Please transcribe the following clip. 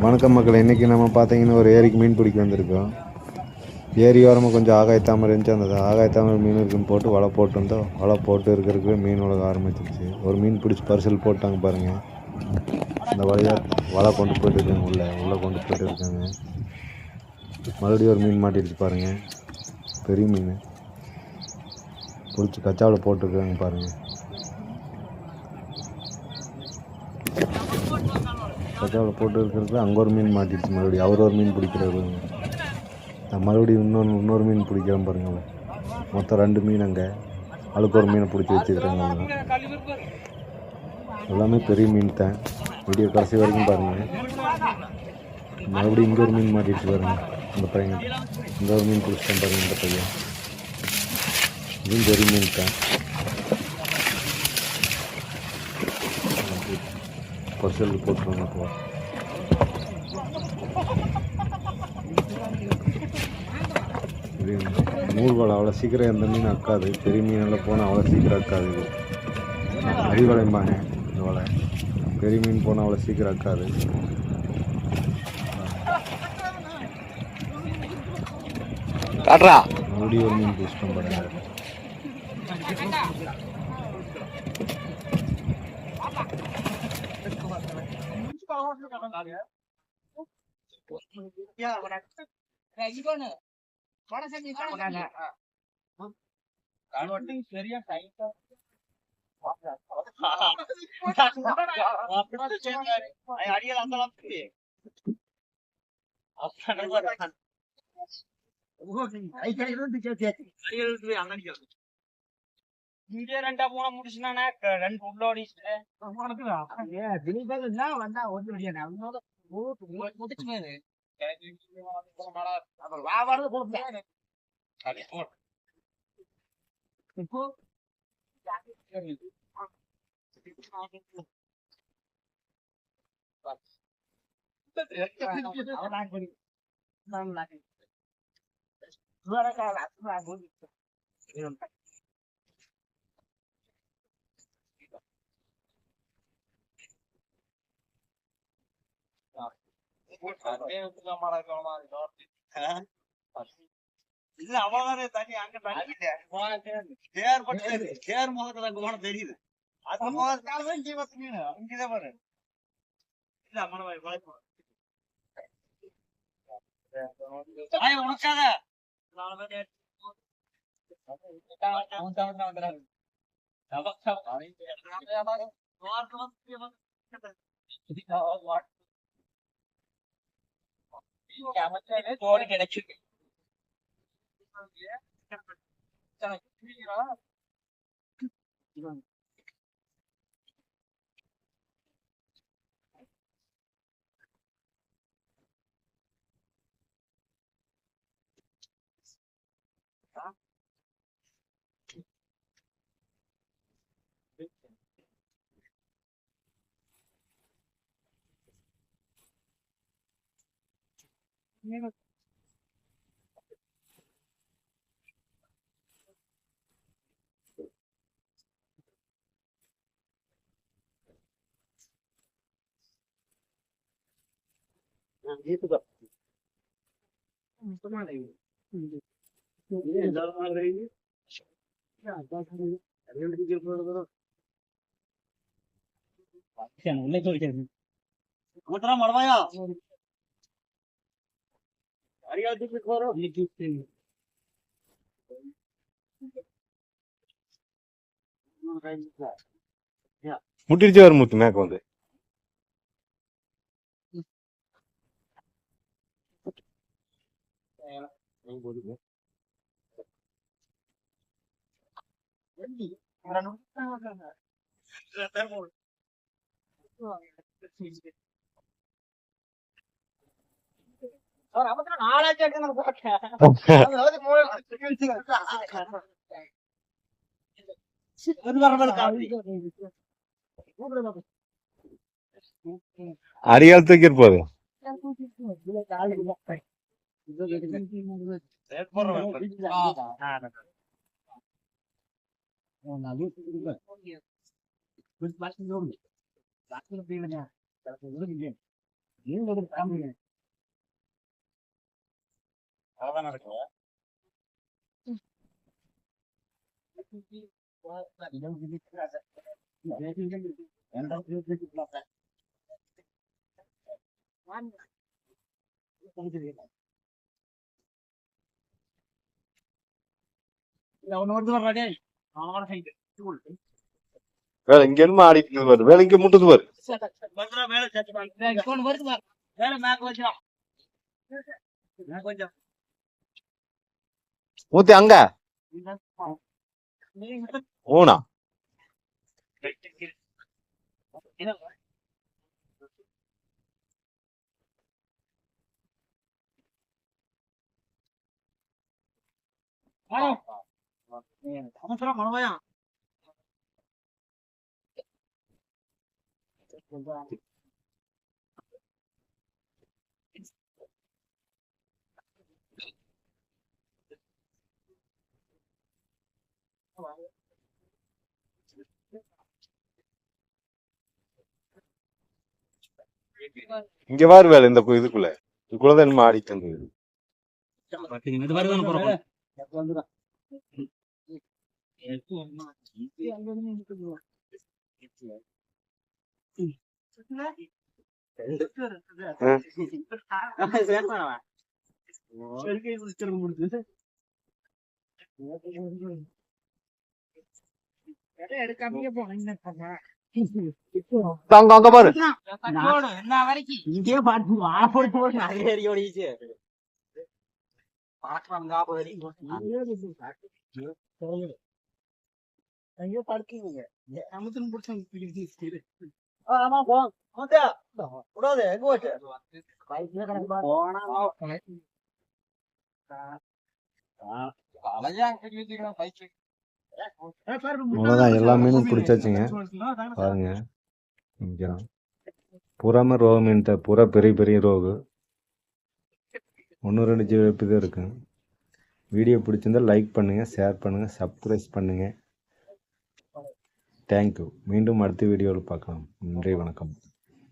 வணக்கம் மக்கள். இன்றைக்கி நம்ம பார்த்தீங்கன்னா ஒரு ஏரிக்கு மீன் பிடிக்க வந்திருக்கோம். ஏரி ஓரமாக கொஞ்சம் ஆகாயத்தாமரை இருந்துச்சு. அந்த ஆகாயத்தாமரை மீன் இருக்குன்னு போட்டு வலை போட்டு வந்தோம். வலை போட்டு இருக்கிறதுக்கு மீன் உலக ஆரம்பிச்சிருச்சு. ஒரு மீன் பிடிச்சி பரிசல் போட்டாங்க பாருங்கள். அந்த வலை கொண்டு போயிட்டு இருக்காங்க. உள்ளே கொண்டு போயிட்டு இருக்காங்க. மறுபடியும் ஒரு மீன் மாட்டிடுச்சு பாருங்கள். பெரிய மீன் பிடிச்சி கச்சாவில் போட்டுருக்காங்க பாருங்கள். கச்சாவில் போட்டு இருக்கிறது அங்கே ஒரு மீன் மாட்டிடுச்சு. மறுபடியும் அவர் ஒரு மீன் பிடிக்கிறாரு. நான் மறுபடியும் இன்னொரு மீன் பிடிக்கிறேன் பாருங்கள். மொத்தம் 2 மீன் அங்கே அதுக்கு ஒரு மீனை பிடிச்சி வச்சுக்கிறாங்க. எல்லாமே பெரிய மீன் தான். வீடியோ கடைசி வரைக்கும் பாருங்கள். மறுபடியும் இங்கே ஒரு மீன் மாட்டிடுச்சு பாருங்கள். இந்த பையன் இங்கே ஒரு மீன் பிடிச்சிட்டேன் பாருங்கள். இந்த பையன் இதுவும் பெரிய மீன் தான். பரிசல் போட்டுருவாங்க. அப்போ இது நூல்வலை அவ்வளோ சீக்கிரம் எந்த மீன் அக்காது. பெரிய மீனெல்லாம் போனால் அவ்வளோ சீக்கிரம் அக்காது. இது அடிவலைம்பாங்க இந்த வலை. பெரிய மீன் போனால் அவ்வளோ சீக்கிரம் அக்காது. மறுபடியும் ஒரு மீன் பிடிச்சிட்டோம் பாருங்க. சரியா இங்கே 2 மூணு முடிச்சுனா 2 உள்ளோடி வந்தா ஒன்று முடிச்சுமே இப்போ இல்ல அவ்வளவுதானே தண்ணி அங்க தண்ணி சேர் முகத்துல போன தெரியுது. அது முகத்தாலதான் ஜீவத்து மீன் இங்கதான் பாரு. இல்ல மனவாய் வாய்ப்பு உனக்காக தோடு கிடைச்சிருக்கு. மடவாயா முட்டிருச்சு வரும் முத்து மேக்க வந்து அடியால் தூக்கி இருப்பது. வேலை இங்க என்ன ஆடிட்டு வருது, வேலை இங்க முட்டுது பாரு. ஊத்தி அங்க ஊனா இங்க வாரு வேலை இந்த இதுக்குள்ள இதுக்குள்ளதான் என்ன ஆடிட்டு இருந்தது. அங்க பாரு இங்கே பாட்டு வாழ போட்டு நிறைய ஏறி ஓடிச்சு ஐயோ படுக்கீங்க அமுத்துன்னு பிடிச்சாங்க. ஆமா கூடாது எங்க போச்சு அவ்வளோதான், எல்லா மீனும் பிடிச்சாச்சுங்க. பாருங்க நிற்கிறான் பூராமே ரோகு மீன் தான், பூரா பெரிய பெரிய ரோகு. 1-2 ஜிலேபி தான் இருக்கு. வீடியோ பிடிச்சிருந்தா லைக் பண்ணுங்கள், ஷேர் பண்ணுங்கள், சப்ஸ்கிரைப் பண்ணுங்கள். தேங்க்யூ. மீண்டும் அடுத்த வீடியோவில் பார்க்கலாம். நன்றி, வணக்கம்.